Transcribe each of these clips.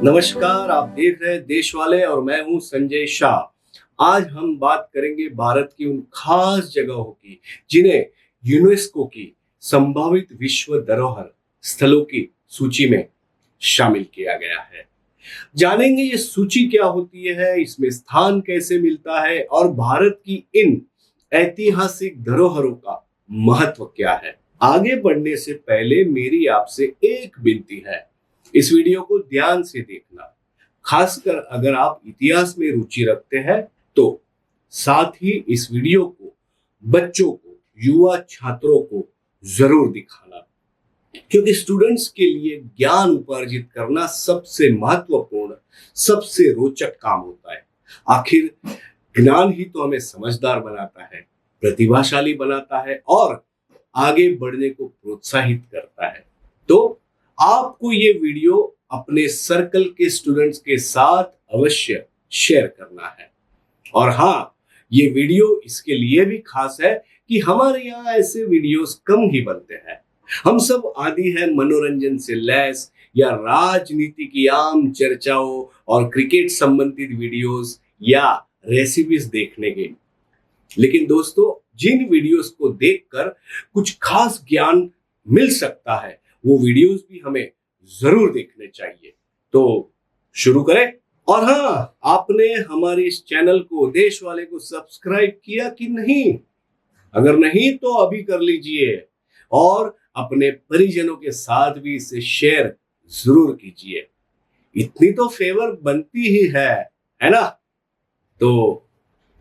नमस्कार, आप देख रहे हैं देश वाले और मैं हूं संजय शाह। आज हम बात करेंगे भारत की उन खास जगहों की जिन्हें यूनेस्को की संभावित विश्व धरोहर स्थलों की सूची में शामिल किया गया है। जानेंगे ये सूची क्या होती है, इसमें स्थान कैसे मिलता है और भारत की इन ऐतिहासिक धरोहरों का महत्व क्या है। आगे बढ़ने से पहले मेरी आपसे एक विनती है, इस वीडियो को ध्यान से देखना, खासकर अगर आप इतिहास में रुचि रखते हैं तो। साथ ही इस वीडियो को बच्चों को, युवा छात्रों को जरूर दिखाना, क्योंकि स्टूडेंट्स के लिए ज्ञान उपार्जित करना सबसे महत्वपूर्ण, सबसे रोचक काम होता है। आखिर ज्ञान ही तो हमें समझदार बनाता है, प्रतिभाशाली बनाता है और आगे बढ़ने को प्रोत्साहित करता है। तो आपको ये वीडियो अपने सर्कल के स्टूडेंट्स के साथ अवश्य शेयर करना है। और हाँ, ये वीडियो इसके लिए भी खास है कि हमारे यहाँ ऐसे वीडियोस कम ही बनते हैं। हम सब आदी हैं मनोरंजन से लैस या राजनीति की आम चर्चाओं और क्रिकेट संबंधित वीडियोस या रेसिपीज देखने के। लेकिन दोस्तों, जिन वीडियोस को देखकर कुछ खास ज्ञान मिल सकता है, वो वीडियोस भी हमें जरूर देखने चाहिए। तो शुरू करें। और हाँ, आपने हमारे इस चैनल को, देश वाले को सब्सक्राइब किया कि नहीं? अगर नहीं तो अभी कर लीजिए और अपने परिजनों के साथ भी इसे शेयर जरूर कीजिए। इतनी तो फेवर बनती ही है ना? तो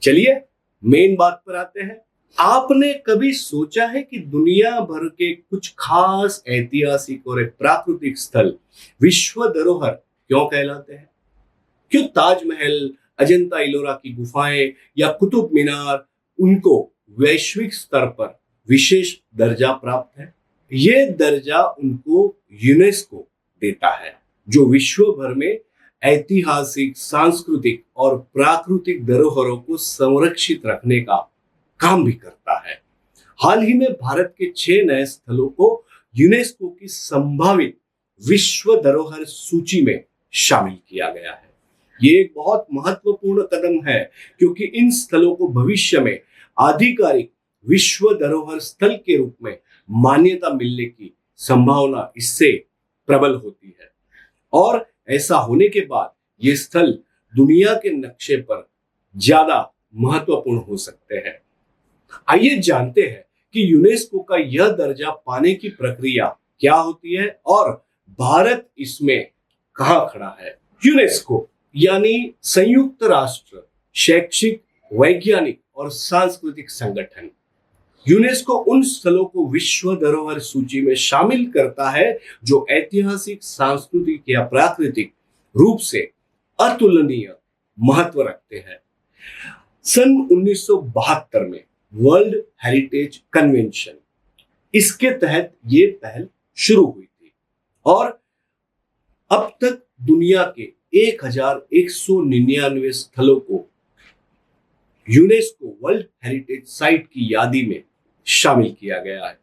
चलिए मेन बात पर आते हैं। आपने कभी सोचा है कि दुनिया भर के कुछ खास ऐतिहासिक और प्राकृतिक स्थल विश्व धरोहर क्यों कहलाते हैं? क्यों ताजमहल, अजंता इलोरा की गुफाएं या कुतुब मीनार, उनको वैश्विक स्तर पर विशेष दर्जा प्राप्त है? ये दर्जा उनको यूनेस्को देता है, जो विश्व भर में ऐतिहासिक, सांस्कृतिक और प्राकृतिक धरोहरों को संरक्षित रखने का काम भी करता है। हाल ही में भारत के 6 नए स्थलों को यूनेस्को की संभावित विश्व धरोहर सूची में शामिल किया गया है। ये एक बहुत महत्वपूर्ण कदम है, क्योंकि इन स्थलों को भविष्य में आधिकारिक विश्व धरोहर स्थल के रूप में मान्यता मिलने की संभावना इससे प्रबल होती है। और ऐसा होने के बाद ये स्थल दुनिया के नक्शे पर ज्यादा महत्वपूर्ण हो सकते हैं। आइए जानते हैं कि यूनेस्को का यह दर्जा पाने की प्रक्रिया क्या होती है और भारत इसमें कहां खड़ा है। यूनेस्को यानी संयुक्त राष्ट्र शैक्षिक, वैज्ञानिक और सांस्कृतिक संगठन, यूनेस्को उन स्थलों को विश्व धरोहर सूची में शामिल करता है जो ऐतिहासिक, सांस्कृतिक या प्राकृतिक रूप से अतुलनीय महत्व रखते हैं। सन 1972 में वर्ल्ड हेरिटेज कन्वेंशन, इसके तहत ये पहल शुरू हुई थी और अब तक दुनिया के 1199 स्थलों को यूनेस्को वर्ल्ड हेरिटेज साइट की यादी में शामिल किया गया है।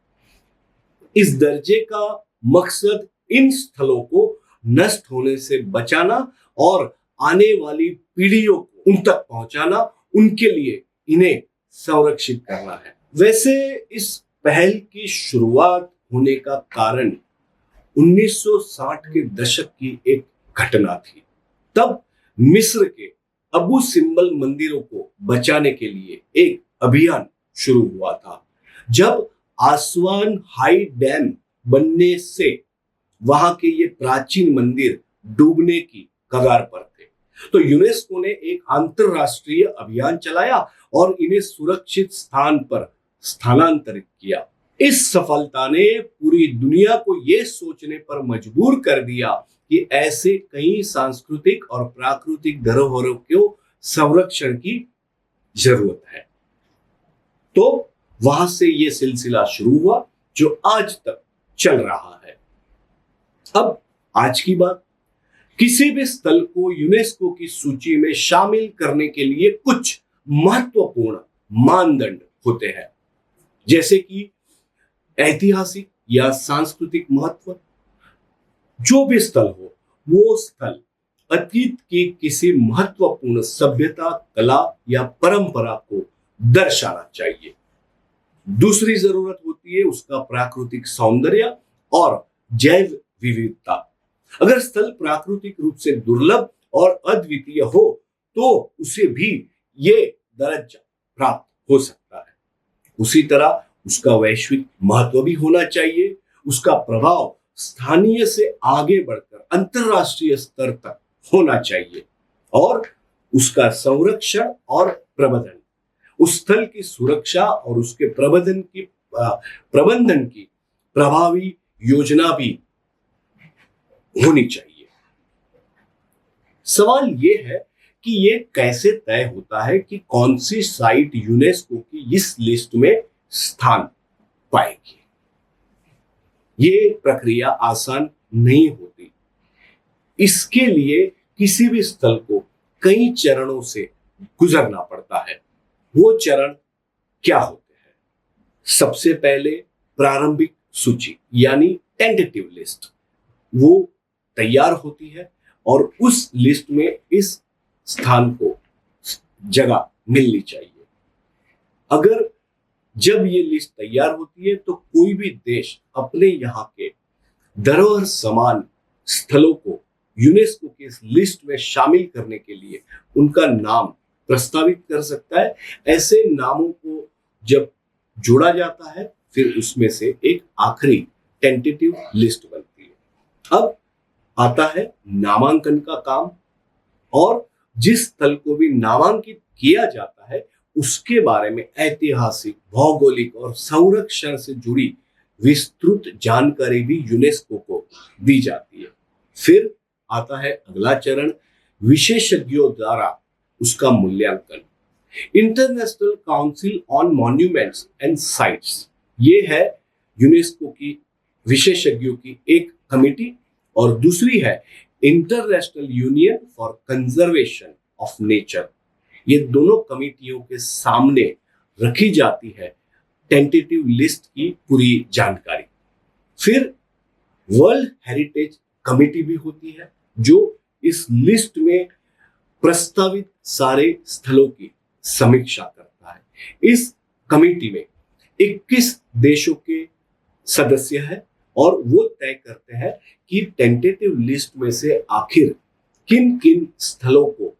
इस दर्जे का मकसद इन स्थलों को नष्ट होने से बचाना और आने वाली पीढ़ियों को उन तक पहुंचाना, उनके लिए इन्हें संरक्षित करना है। वैसे इस पहल की शुरुआत होने का कारण 1960 के दशक की एक घटना थी। तब मिस्र के अबू सिम्बल मंदिरों को बचाने के लिए एक अभियान शुरू हुआ था। जब आसवान हाई डैम बनने से वहां के ये प्राचीन मंदिर डूबने की कगार पर थे, तो यूनेस्को ने एक अंतरराष्ट्रीय अभियान चलाया और इन्हें सुरक्षित स्थान पर स्थानांतरित किया। इस सफलता ने पूरी दुनिया को यह सोचने पर मजबूर कर दिया कि ऐसे कई सांस्कृतिक और प्राकृतिक धरोहरों को संरक्षण की जरूरत है। तो वहां से यह सिलसिला शुरू हुआ जो आज तक चल रहा है। अब आज की बात, किसी भी स्थल को यूनेस्को की सूची में शामिल करने के लिए कुछ महत्वपूर्ण मानदंड होते हैं, जैसे कि ऐतिहासिक या सांस्कृतिक महत्व। जो भी स्थल हो, वो स्थल अतीत की किसी महत्वपूर्ण सभ्यता, कला या परंपरा को दर्शाना चाहिए। दूसरी जरूरत होती है उसका प्राकृतिक सौंदर्य और जैव विविधता। अगर स्थल प्राकृतिक रूप से दुर्लभ और अद्वितीय हो तो उसे भी ये दर्जा प्राप्त हो सकता है। उसी तरह उसका वैश्विक महत्व भी होना चाहिए। उसका प्रभाव स्थानीय से आगे बढ़कर अंतरराष्ट्रीय स्तर तक होना चाहिए और उसका संरक्षण और प्रबंधन, उस स्थल की सुरक्षा और उसके प्रबंधन की प्रभावी योजना भी होनी चाहिए। सवाल यह है कि ये कैसे तय होता है कि कौन सी साइट यूनेस्को की इस लिस्ट में स्थान पाएगी। ये प्रक्रिया आसान नहीं होती। इसके लिए किसी भी स्थल को कई चरणों से गुजरना पड़ता है। वो चरण क्या होते हैं? सबसे पहले प्रारंभिक सूची यानी टेंटेटिव लिस्ट, वो तैयार होती है और उस लिस्ट में इस स्थान को जगह मिलनी चाहिए। अगर जब ये लिस्ट तैयार होती है तो कोई भी देश अपने यहाँ के धरोहर समान स्थलों को यूनेस्को की इस लिस्ट में शामिल करने के लिए उनका नाम प्रस्तावित कर सकता है। ऐसे नामों को जब जोड़ा जाता है फिर उसमें से एक आखिरी टेंटेटिव लिस्ट बनती है। अब आता है नामांकन का काम, और जिस स्थल को भी नामांकित किया जाता है उसके बारे में ऐतिहासिक, भौगोलिक और संरक्षण से जुड़ी विस्तृत जानकारी भी यूनेस्को को दी जाती है। फिर आता है अगला चरण, विशेषज्ञों द्वारा उसका मूल्यांकन। International council on monuments and sites, ये है यूनेस्को की विशेषज्ञों की एक कमेटी, और दूसरी है international union for conservation of nature. ये दोनों कमेटियों के सामने रखी जाती है टेंटेटिव लिस्ट की पूरी जानकारी। फिर वर्ल्ड हेरिटेज कमेटी भी होती है जो इस लिस्ट में प्रस्तावित सारे स्थलों की समीक्षा करता है। इस कमेटी में 21 देशों के सदस्य हैं और वो तय करते हैं कि टेंटेटिव लिस्ट में से आखिर किन किन स्थलों को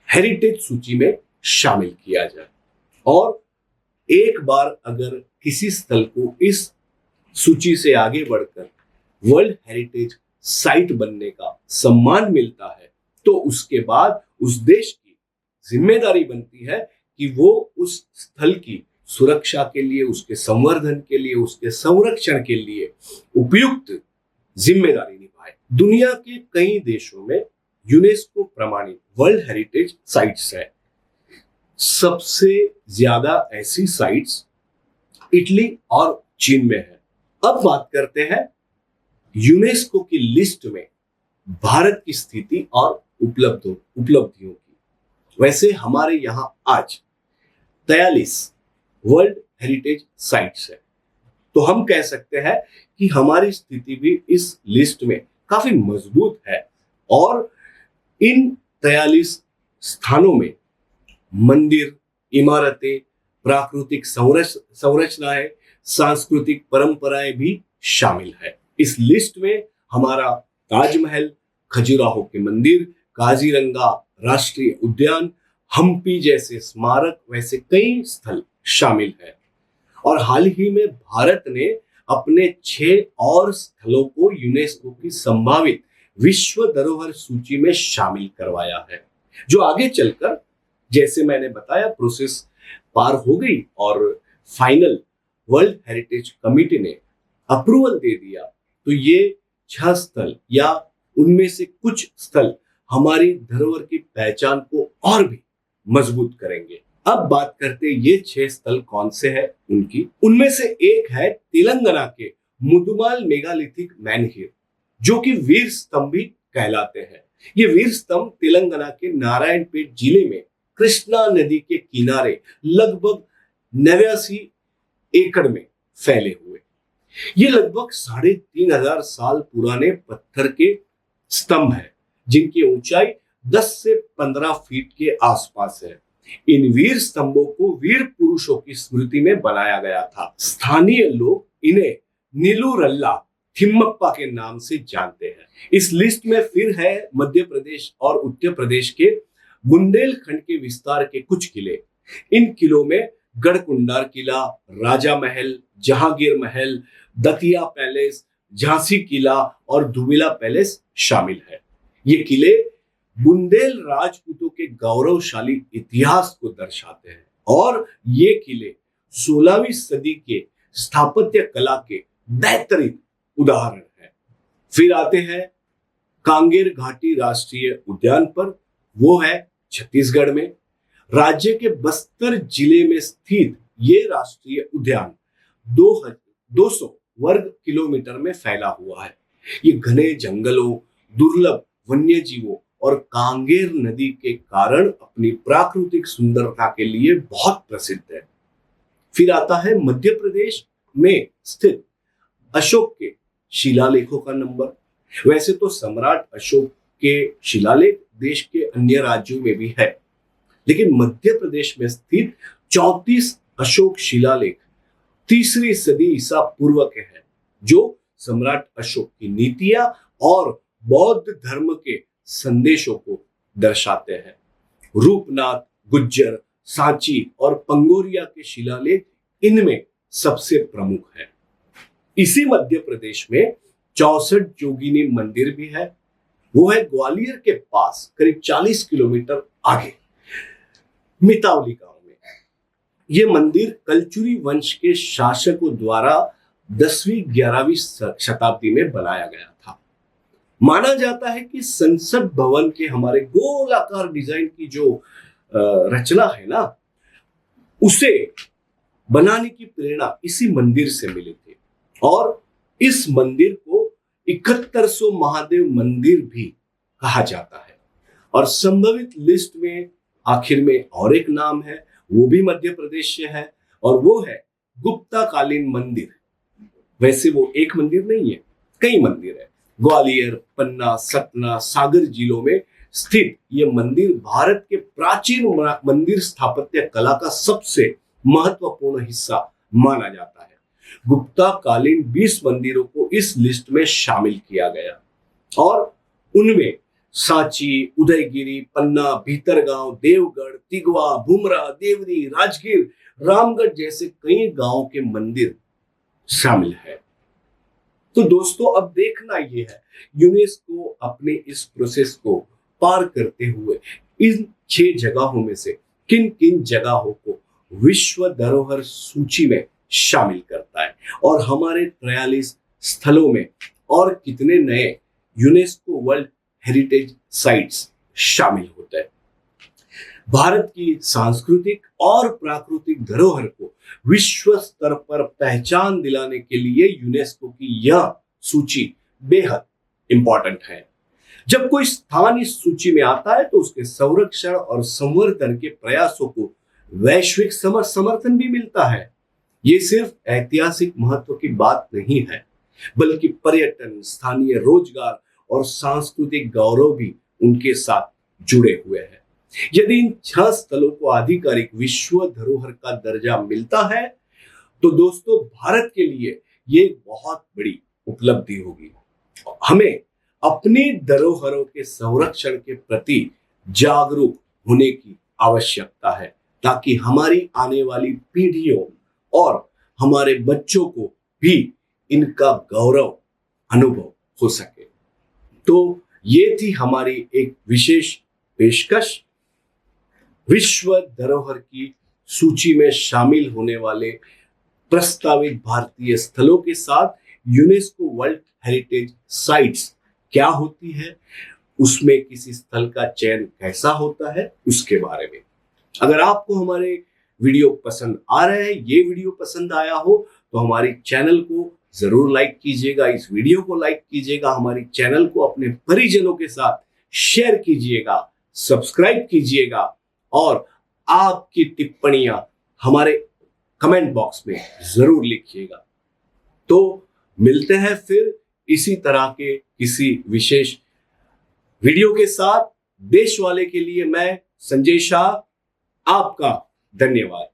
हेरिटेज सूची में शामिल किया जाए। और एक बार अगर किसी स्थल को इस सूची से आगे बढ़कर वर्ल्ड हेरिटेज साइट बनने का सम्मान मिलता है तो उसके बाद उस देश की जिम्मेदारी बनती है कि वो उस स्थल की सुरक्षा के लिए, उसके संवर्धन के लिए, उसके संरक्षण के लिए उपयुक्त जिम्मेदारी निभाए। दुनिया के कई देशों में यूनेस्को प्रमाणित वर्ल्ड हेरिटेज साइट्स है। सबसे ज्यादा ऐसी साइट्स इटली और चीन में है। अब बात करते हैं यूनेस्को की लिस्ट में भारत की स्थिति और उपलब्धियों की। वैसे हमारे यहां आज 43 वर्ल्ड हेरिटेज साइट्स है, तो हम कह सकते हैं कि हमारी स्थिति भी इस लिस्ट में काफी मजबूत है। और इन 43 स्थानों में मंदिर, इमारतें, प्राकृतिक संरचनाएं, सांस्कृतिक परंपराएं भी शामिल है। इस लिस्ट में हमारा ताजमहल, खजुराहो के मंदिर, काजीरंगा राष्ट्रीय उद्यान, हम्पी जैसे स्मारक, वैसे कई स्थल शामिल है। और हाल ही में भारत ने अपने 6 और स्थलों को यूनेस्को की संभावित विश्व धरोहर सूची में शामिल करवाया है, जो आगे चलकर, जैसे मैंने बताया, प्रोसेस पार हो गई और फाइनल वर्ल्ड हेरिटेज कमेटी ने अप्रूवल दे दिया तो ये 6 स्थल या उनमें से कुछ स्थल हमारी धरोहर की पहचान को और भी मजबूत करेंगे। अब बात करते हैं ये 6 स्थल कौन से हैं उनकी। उनमें से एक है तेलंगाना के मुदुमाल मेगालिथिक मैनहिर, जो कि वीर स्तंभ भी कहलाते हैं। ये वीर स्तंभ तेलंगाना के नारायणपेट जिले में कृष्णा नदी के किनारे लगभग 89 एकड़ में फैले हुए। ये लगभग 3500 साल पुराने पत्थर के स्तंभ है जिनकी ऊंचाई 10 से 15 फीट के आसपास है। इन वीर स्तंभों को वीर पुरुषों की स्मृति में बनाया गया था। स्थानीय लोग इन्हें नीलूरल्ला थिम्मप्पा के नाम से जानते हैं। इस लिस्ट में फिर है मध्य प्रदेश और उत्तर प्रदेश के बुंदेलखंड के विस्तार के कुछ किले। इन किलों में गढ़कुंडार किला, राजा महल, जहांगीर महल, दतिया पैलेस, झांसी किला और दुबिला पैलेस शामिल है। ये किले बुंदेल राजपूतों के गौरवशाली इतिहास को दर्शाते हैं और ये किले 16वीं सदी के स्थापत्य कला के बेहतरीन उदाहरण है। फिर आते हैं कांगेर घाटी राष्ट्रीय उद्यान पर। वो है छत्तीसगढ़ में। राज्य के बस्तर जिले में स्थित ये राष्ट्रीय उद्यान 200 वर्ग किलोमीटर में फैला हुआ है। ये घने जंगलों, दुर्लभ वन्य जीवों और कांगेर नदी के कारण अपनी प्राकृतिक सुंदरता के लिए बहुत प्रसिद्ध है। फिर आता है मध्य प्रदेश में स्थित अशोक के शिलालेखों का नंबर। वैसे तो सम्राट अशोक के शिलालेख देश के अन्य राज्यों में भी है, लेकिन मध्य प्रदेश में स्थित 34 अशोक शिलालेख 3री सदी ईसा पूर्व के हैं, जो सम्राट अशोक की नीतियां और बौद्ध धर्म के संदेशों को दर्शाते हैं। रूपनाथ, गुज्जर, सांची और पंगोरिया के शिलालेख इनमें सबसे प्रमुख है। इसी मध्य प्रदेश में 64 जोगिनी मंदिर भी है। वो है ग्वालियर के पास करीब 40 किलोमीटर आगे मितावली गांव में। ये मंदिर कलचुरी वंश के शासकों द्वारा 10वीं 11वीं शताब्दी में बनाया गया था। माना जाता है कि संसद भवन के हमारे गोलाकार डिजाइन की जो रचना है ना, उसे बनाने की प्रेरणा इसी मंदिर से मिली थी और इस मंदिर को 7100 महादेव मंदिर भी कहा जाता है। और संभवित लिस्ट में आखिर में और एक नाम है, वो भी मध्य प्रदेश से है और वो है गुप्ता कालीन मंदिर। वैसे वो एक मंदिर नहीं है, कई मंदिर है। ग्वालियर, पन्ना, सतना, सागर जिलों में स्थित ये मंदिर भारत के प्राचीन मंदिर स्थापत्य कला का सबसे महत्वपूर्ण हिस्सा माना जाता है। गुप्ता कालीन 20 मंदिरों को इस लिस्ट में शामिल किया गया और उनमें सांची, उदयगिरी, पन्ना, भीतरगांव, देवगढ़, तिगवा, भुमरा, देवरी, राजगीर, रामगढ़ जैसे कई गांवों के मंदिर शामिल है। तो दोस्तों, अब देखना यह है यूनेस्को अपने इस प्रोसेस को पार करते हुए इन 6 जगहों में से किन किन जगहों को विश्व धरोहर सूची में शामिल करता है और हमारे 43 स्थलों में और कितने नए यूनेस्को वर्ल्ड हेरिटेज साइट्स शामिल होते हैं। भारत की सांस्कृतिक और प्राकृतिक धरोहर को विश्व स्तर पर पहचान दिलाने के लिए यूनेस्को की यह सूची बेहद इंपॉर्टेंट है। जब कोई स्थान इस सूची में आता है तो उसके संरक्षण और संवर्धन के प्रयासों को वैश्विक समर्थन भी मिलता है। ये सिर्फ ऐतिहासिक महत्व की बात नहीं है, बल्कि पर्यटन, स्थानीय रोजगार और सांस्कृतिक गौरव भी उनके साथ जुड़े हुए हैं। यदि इन 6 स्थलों को आधिकारिक विश्व धरोहर का दर्जा मिलता है तो दोस्तों भारत के लिए ये बहुत बड़ी उपलब्धि होगी। हमें अपनी धरोहरों के संरक्षण के प्रति जागरूक होने की आवश्यकता है ताकि हमारी आने वाली पीढ़ियों और हमारे बच्चों को भी इनका गौरव अनुभव हो सके। तो ये थी हमारी एक विशेष पेशकश विश्व धरोहर की सूची में शामिल होने वाले प्रस्तावित भारतीय स्थलों के साथ यूनेस्को वर्ल्ड हेरिटेज साइट्स क्या होती है, उसमें किसी स्थल का चयन कैसा होता है, उसके बारे में। अगर आपको हमारे वीडियो पसंद आ रहे हैं, ये वीडियो पसंद आया हो तो हमारी चैनल को जरूर लाइक कीजिएगा, इस वीडियो को लाइक कीजिएगा, हमारी चैनल को अपने परिजनों के साथ शेयर कीजिएगा, सब्सक्राइब कीजिएगा और आपकी टिप्पणियां हमारे कमेंट बॉक्स में जरूर लिखिएगा। तो मिलते हैं फिर इसी तरह के किसी विशेष वीडियो के साथ देश वाले के लिए मैं संजय शाह, आपका धन्यवाद।